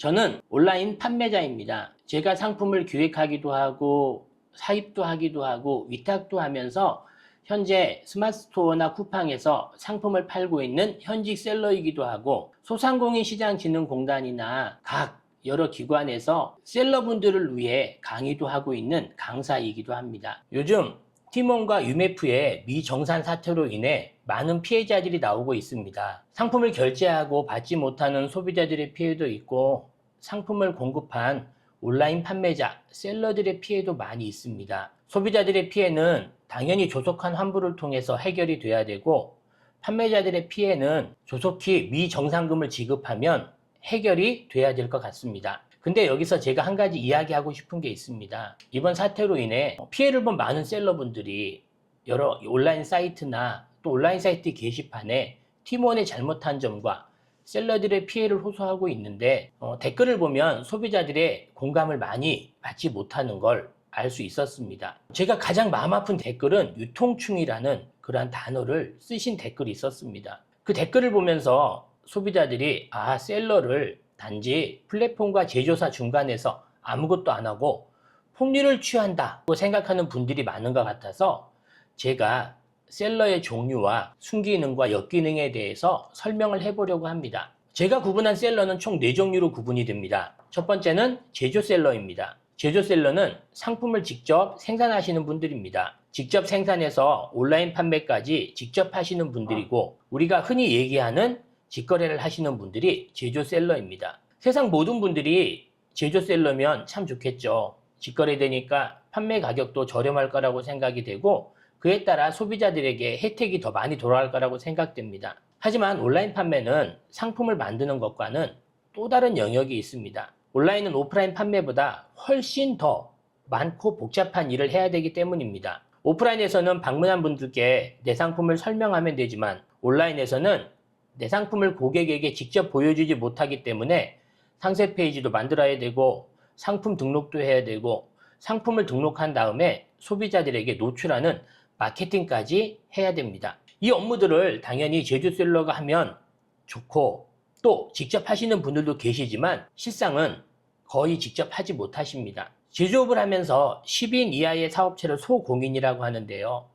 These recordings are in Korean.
저는 온라인 판매자입니다. 제가 상품을 기획하기도 하고 사입도 하기도 하고 위탁도 하면서 현재 스마트스토어나 쿠팡에서 상품을 팔고 있는 현직 셀러이기도 하고 소상공인시장진흥공단이나 각 여러 기관에서 셀러분들을 위해 강의도 하고 있는 강사이기도 합니다. 요즘 티몬과 유메프의 미정산 사태로 인해 많은 피해자들이 나오고 있습니다. 상품을 결제하고 받지 못하는 소비자들의 피해도 있고 상품을 공급한 온라인 판매자, 셀러들의 피해도 많이 있습니다. 소비자들의 피해는 당연히 조속한 환불을 통해서 해결이 돼야 되고 판매자들의 피해는 조속히 미정산금을 지급하면 해결이 돼야 될 것 같습니다. 근데 여기서 제가 한 가지 이야기하고 싶은 게 있습니다. 이번 사태로 인해 피해를 본 많은 셀러분들이 여러 온라인 사이트나 또 온라인 사이트 게시판에 팀원의 잘못한 점과 셀러들의 피해를 호소하고 있는데 댓글을 보면 소비자들의 공감을 많이 받지 못하는 걸 알 수 있었습니다. 제가 가장 마음 아픈 댓글은 유통충이라는 그러한 단어를 쓰신 댓글이 있었습니다. 그 댓글을 보면서 소비자들이 셀러를 단지 플랫폼과 제조사 중간에서 아무것도 안 하고 폭리를 취한다고 생각하는 분들이 많은 것 같아서 제가 셀러의 종류와 순기능과 역기능에 대해서 설명을 해보려고 합니다. 제가 구분한 셀러는 총 4종류로 구분이 됩니다. 첫 번째는 제조셀러입니다. 제조셀러는 상품을 직접 생산하시는 분들입니다. 직접 생산해서 온라인 판매까지 직접 하시는 분들이고 우리가 흔히 얘기하는 직거래를 하시는 분들이 제조셀러입니다. 세상 모든 분들이 제조셀러면 참 좋겠죠. 직거래되니까 판매 가격도 저렴할 거라고 생각이 되고 그에 따라 소비자들에게 혜택이 더 많이 돌아갈 거라고 생각됩니다. 하지만 온라인 판매는 상품을 만드는 것과는 또 다른 영역이 있습니다. 온라인은 오프라인 판매보다 훨씬 더 많고 복잡한 일을 해야 되기 때문입니다. 오프라인에서는 방문한 분들께 내 상품을 설명하면 되지만 온라인에서는 내 상품을 고객에게 직접 보여주지 못하기 때문에 상세 페이지도 만들어야 되고 상품 등록도 해야 되고 상품을 등록한 다음에 소비자들에게 노출하는 마케팅까지 해야 됩니다. 이 업무들을 당연히 제조셀러가 하면 좋고 또 직접 하시는 분들도 계시지만 실상은 거의 직접 하지 못하십니다. 제조업을 하면서 10인 이하의 사업체를 소공인이라고 하는데요.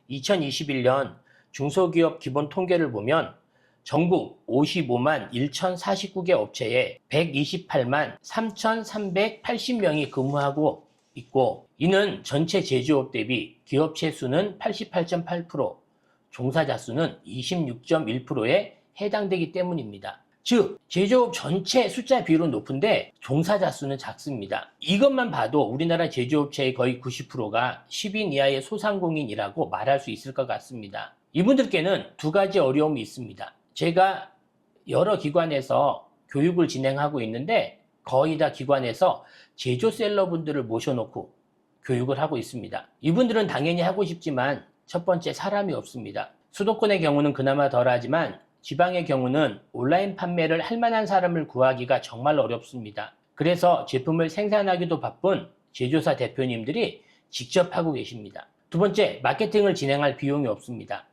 2021년 중소기업 기본 통계를 보면 전국 55만 1,049개 업체에 128만 3,380명이 근무하고 있고 이는 전체 제조업 대비 기업체 수는 88.8%, 종사자 수는 26.1%에 해당되기 때문입니다. 즉 제조업 전체 숫자 비율은 높은데 종사자 수는 작습니다. 이것만 봐도 우리나라 제조업체의 거의 90%가 10인 이하의 소상공인이라고 말할 수 있을 것 같습니다. 이분들께는 두 가지 어려움이 있습니다. 제가 여러 기관에서 교육을 진행하고 있는데 거의 다 기관에서 제조셀러분들을 모셔놓고 교육을 하고 있습니다. 이분들은 당연히 하고 싶지만 첫 번째 사람이 없습니다. 수도권의 경우는 그나마 덜하지만 지방의 경우는 온라인 판매를 할 만한 사람을 구하기가 정말 어렵습니다. 그래서 제품을 생산하기도 바쁜 제조사 대표님들이 직접 하고 계십니다. 두 번째, 마케팅을 진행할 비용이 없습니다.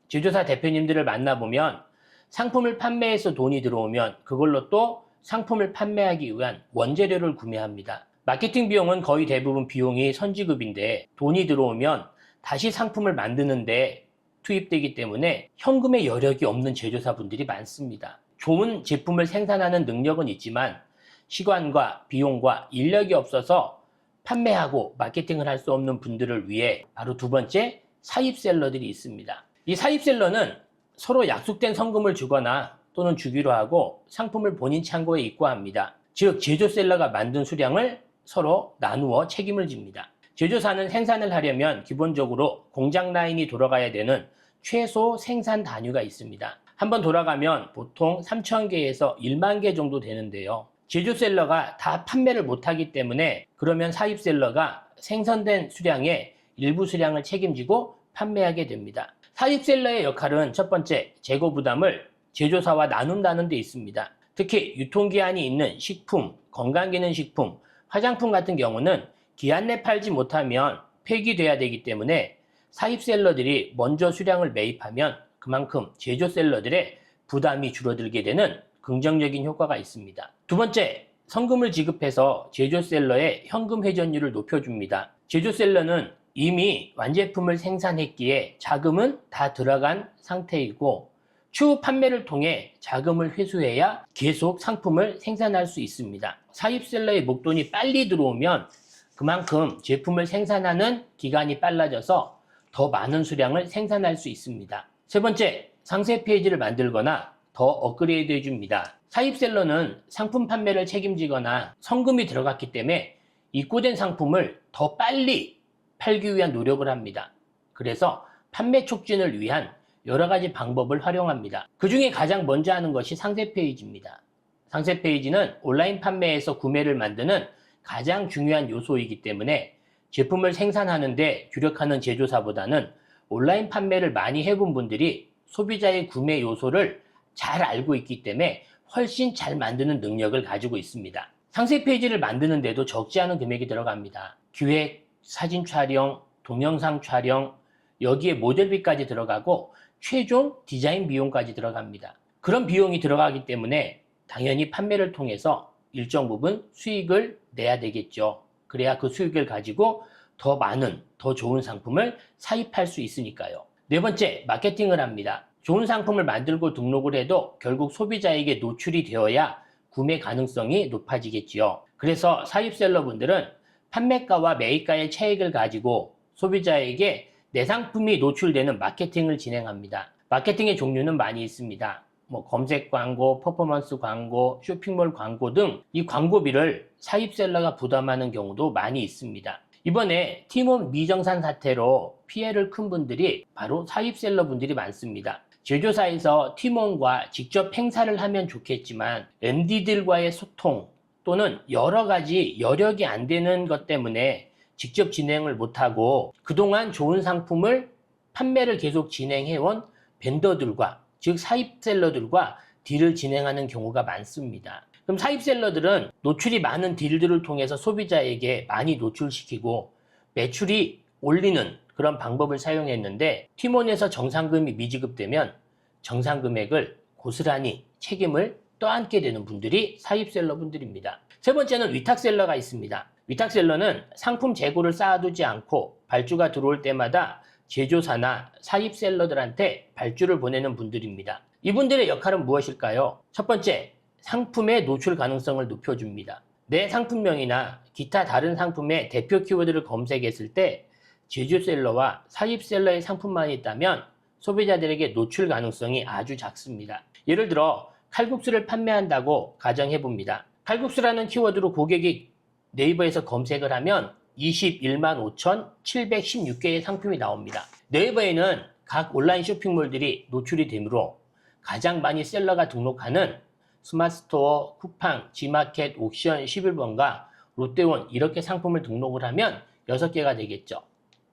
제조사 대표님들을 만나보면 상품을 판매해서 돈이 들어오면 그걸로 또 상품을 판매하기 위한 원재료를 구매합니다. 마케팅 비용은 거의 대부분 비용이 선지급인데 돈이 들어오면 다시 상품을 만드는데 투입되기 때문에 현금의 여력이 없는 제조사분들이 많습니다. 좋은 제품을 생산하는 능력은 있지만 시간과 비용과 인력이 없어서 판매하고 마케팅을 할 수 없는 분들을 위해 바로 두 번째 사입셀러들이 있습니다. 이 사입셀러는 서로 약속된 성금을 주거나 또는 주기로 하고 상품을 본인 창고에 입고합니다. 즉 제조셀러가 만든 수량을 서로 나누어 책임을 집니다. 제조사는 생산을 하려면 기본적으로 공장 라인이 돌아가야 되는 최소 생산 단위가 있습니다. 한번 돌아가면 보통 3,000개에서 1만 개 정도 되는데요. 제조셀러가 다 판매를 못하기 때문에 그러면 사입셀러가 생산된 수량의 일부 수량을 책임지고 판매하게 됩니다. 사입셀러의 역할은 첫 번째, 재고 부담을 제조사와 나눈다는 데 있습니다. 특히 유통기한이 있는 식품, 건강기능식품, 화장품 같은 경우는 기한 내 팔지 못하면 폐기돼야 되기 때문에 사입셀러들이 먼저 수량을 매입하면 그만큼 제조셀러들의 부담이 줄어들게 되는 긍정적인 효과가 있습니다. 두 번째, 성금을 지급해서 제조셀러의 현금 회전율을 높여줍니다. 제조셀러는 이미 완제품을 생산했기에 자금은 다 들어간 상태이고 추후 판매를 통해 자금을 회수해야 계속 상품을 생산할 수 있습니다. 사입셀러의 목돈이 빨리 들어오면 그만큼 제품을 생산하는 기간이 빨라져서 더 많은 수량을 생산할 수 있습니다. 세 번째, 상세 페이지를 만들거나 더 업그레이드 해줍니다. 사입셀러는 상품 판매를 책임지거나 성금이 들어갔기 때문에 입고된 상품을 더 빨리 팔기 위한 노력을 합니다. 그래서 판매 촉진을 위한 여러 가지 방법을 활용합니다. 그 중에 가장 먼저 하는 것이 상세 페이지입니다. 상세 페이지는 온라인 판매에서 구매를 만드는 가장 중요한 요소이기 때문에 제품을 생산하는데 주력하는 제조사보다는 온라인 판매를 많이 해본 분들이 소비자의 구매 요소를 잘 알고 있기 때문에 훨씬 잘 만드는 능력을 가지고 있습니다. 상세 페이지를 만드는데도 적지 않은 금액이 들어갑니다. 기획, 사진 촬영, 동영상 촬영, 여기에 모델비까지 들어가고 최종 디자인 비용까지 들어갑니다. 그런 비용이 들어가기 때문에 당연히 판매를 통해서 일정 부분 수익을 내야 되겠죠. 그래야 그 수익을 가지고 더 많은, 더 좋은 상품을 사입할 수 있으니까요. 네 번째, 마케팅을 합니다. 좋은 상품을 만들고 등록을 해도 결국 소비자에게 노출이 되어야 구매 가능성이 높아지겠지요. 그래서 사입셀러분들은 판매가와 매입가의 차익을 가지고 소비자에게 내 상품이 노출되는 마케팅을 진행합니다. 마케팅의 종류는 많이 있습니다. 검색 광고, 퍼포먼스 광고, 쇼핑몰 광고 등 이 광고비를 사입셀러가 부담하는 경우도 많이 있습니다. 이번에 팀원 미정산 사태로 피해를 큰 분들이 바로 사입셀러 분들이 많습니다. 제조사에서 팀원과 직접 행사를 하면 좋겠지만 MD들과의 소통 또는 여러 가지 여력이 안 되는 것 때문에 직접 진행을 못하고 그동안 좋은 상품을 판매를 계속 진행해온 벤더들과 즉 사입셀러들과 딜을 진행하는 경우가 많습니다. 그럼 사입셀러들은 노출이 많은 딜들을 통해서 소비자에게 많이 노출시키고 매출이 올리는 그런 방법을 사용했는데 팀원에서 정상금이 미지급되면 정상금액을 고스란히 책임을 떠안게 되는 분들이 사입셀러 분들입니다. 세 번째는 위탁셀러가 있습니다. 위탁셀러는 상품 재고를 쌓아두지 않고 발주가 들어올 때마다 제조사나 사입셀러들한테 발주를 보내는 분들입니다. 이분들의 역할은 무엇일까요? 첫 번째, 상품의 노출 가능성을 높여줍니다. 내 상품명이나 기타 다른 상품의 대표 키워드를 검색했을 때 제조셀러와 사입셀러의 상품만 있다면 소비자들에게 노출 가능성이 아주 작습니다. 예를 들어 칼국수를 판매한다고 가정해봅니다. 칼국수라는 키워드로 고객이 네이버에서 검색을 하면 21만 5,716개의 상품이 나옵니다. 네이버에는 각 온라인 쇼핑몰들이 노출이 되므로 가장 많이 셀러가 등록하는 스마트스토어, 쿠팡, 지마켓, 옥션, 11번가, 롯데원 이렇게 상품을 등록을 하면 6개가 되겠죠.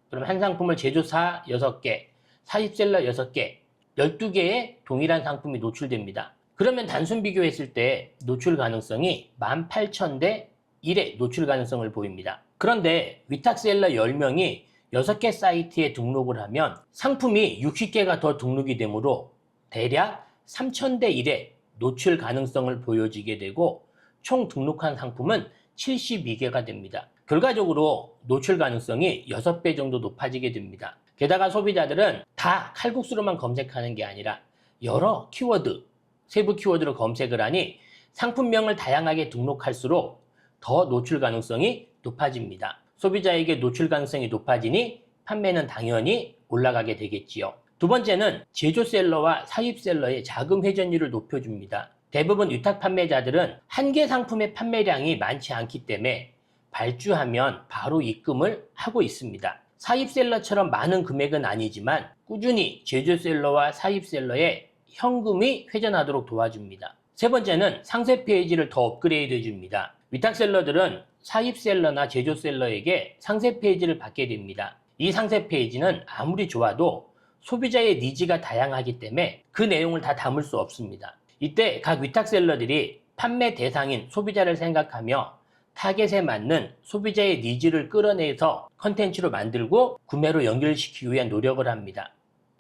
그럼 한 상품을 제조사 6개, 사입셀러 6개, 12개의 동일한 상품이 노출됩니다. 그러면 단순 비교했을 때 노출 가능성이 18,000대 1의 노출 가능성을 보입니다. 그런데 위탁셀러 10명이 6개 사이트에 등록을 하면 상품이 60개가 더 등록이 되므로 대략 3,000대 1의 노출 가능성을 보여지게 되고 총 등록한 상품은 72개가 됩니다. 결과적으로 노출 가능성이 6배 정도 높아지게 됩니다. 게다가 소비자들은 다 칼국수로만 검색하는 게 아니라 여러 키워드, 세부 키워드로 검색을 하니 상품명을 다양하게 등록할수록 더 노출 가능성이 높아집니다. 소비자에게 노출 가능성이 높아지니 판매는 당연히 올라가게 되겠지요. 두 번째는 제조셀러와 사입셀러의 자금 회전율을 높여줍니다. 대부분 위탁 판매자들은 한 개 상품의 판매량이 많지 않기 때문에 발주하면 바로 입금을 하고 있습니다. 사입셀러처럼 많은 금액은 아니지만 꾸준히 제조셀러와 사입셀러의 현금이 회전하도록 도와줍니다. 세 번째는 상세 페이지를 더 업그레이드 해줍니다. 위탁셀러들은 사입셀러나 제조셀러에게 상세 페이지를 받게 됩니다. 이 상세 페이지는 아무리 좋아도 소비자의 니즈가 다양하기 때문에 그 내용을 다 담을 수 없습니다. 이때 각 위탁셀러들이 판매 대상인 소비자를 생각하며 타겟에 맞는 소비자의 니즈를 끌어내서 컨텐츠로 만들고 구매로 연결시키기 위한 노력을 합니다.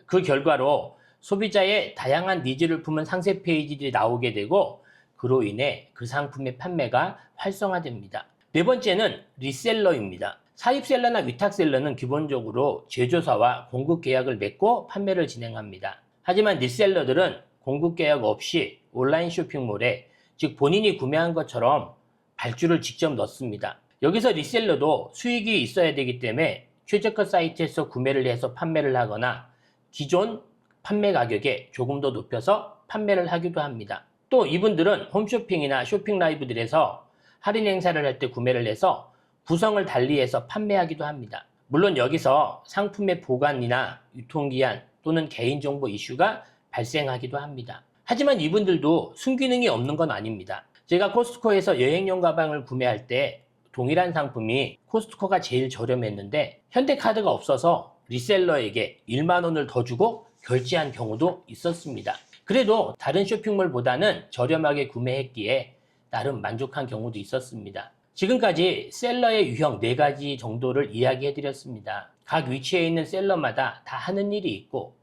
그 결과로 소비자의 다양한 니즈를 품은 상세 페이지들이 나오게 되고 그로 인해 그 상품의 판매가 활성화됩니다. 네 번째는 리셀러입니다. 사입셀러나 위탁셀러는 기본적으로 제조사와 공급 계약을 맺고 판매를 진행합니다. 하지만 리셀러들은 공급 계약 없이 온라인 쇼핑몰에, 즉 본인이 구매한 것처럼 발주를 직접 넣습니다. 여기서 리셀러도 수익이 있어야 되기 때문에 최저가 사이트에서 구매를 해서 판매를 하거나 기존 판매 가격에 조금 더 높여서 판매를 하기도 합니다. 또 이분들은 홈쇼핑이나 쇼핑라이브들에서 할인 행사를 할 때 구매를 해서 구성을 달리해서 판매하기도 합니다. 물론 여기서 상품의 보관이나 유통기한 또는 개인정보 이슈가 발생하기도 합니다. 하지만 이분들도 순기능이 없는 건 아닙니다. 제가 코스트코에서 여행용 가방을 구매할 때 동일한 상품이 코스트코가 제일 저렴했는데 현대카드가 없어서 리셀러에게 1만 원을 더 주고 결제한 경우도 있었습니다. 그래도 다른 쇼핑몰보다는 저렴하게 구매했기에 나름 만족한 경우도 있었습니다. 지금까지 셀러의 유형 4가지 정도를 이야기해 드렸습니다. 각 위치에 있는 셀러마다 다 하는 일이 있고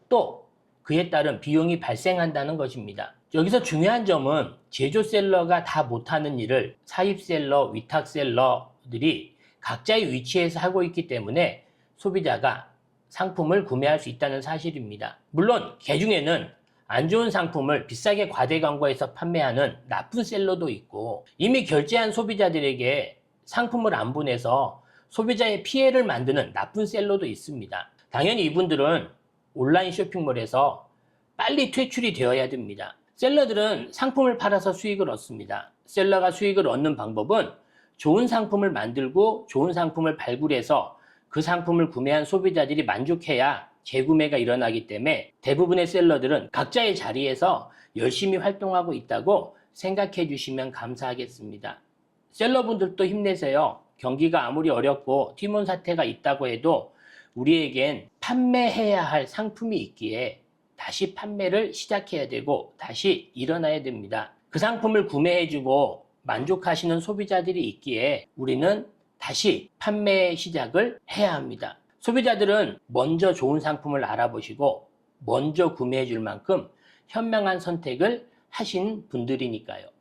또 그에 따른 비용이 발생한다는 것입니다. 여기서 중요한 점은 제조셀러가 다 못하는 일을 사입셀러, 위탁셀러들이 각자의 위치에서 하고 있기 때문에 소비자가 상품을 구매할 수 있다는 사실입니다. 물론 개중에는 안 좋은 상품을 비싸게 과대 광고해서 판매하는 나쁜 셀러도 있고 이미 결제한 소비자들에게 상품을 안 보내서 소비자의 피해를 만드는 나쁜 셀러도 있습니다. 당연히 이분들은 온라인 쇼핑몰에서 빨리 퇴출이 되어야 됩니다. 셀러들은 상품을 팔아서 수익을 얻습니다. 셀러가 수익을 얻는 방법은 좋은 상품을 만들고 좋은 상품을 발굴해서 그 상품을 구매한 소비자들이 만족해야 재구매가 일어나기 때문에 대부분의 셀러들은 각자의 자리에서 열심히 활동하고 있다고 생각해 주시면 감사하겠습니다. 셀러분들도 힘내세요. 경기가 아무리 어렵고 팀원 사태가 있다고 해도 우리에겐 판매해야 할 상품이 있기에 다시 판매를 시작해야 되고 다시 일어나야 됩니다. 그 상품을 구매해주고 만족하시는 소비자들이 있기에 우리는 다시 판매 시작을 해야 합니다. 소비자들은 먼저 좋은 상품을 알아보시고 먼저 구매해 줄 만큼 현명한 선택을 하신 분들이니까요.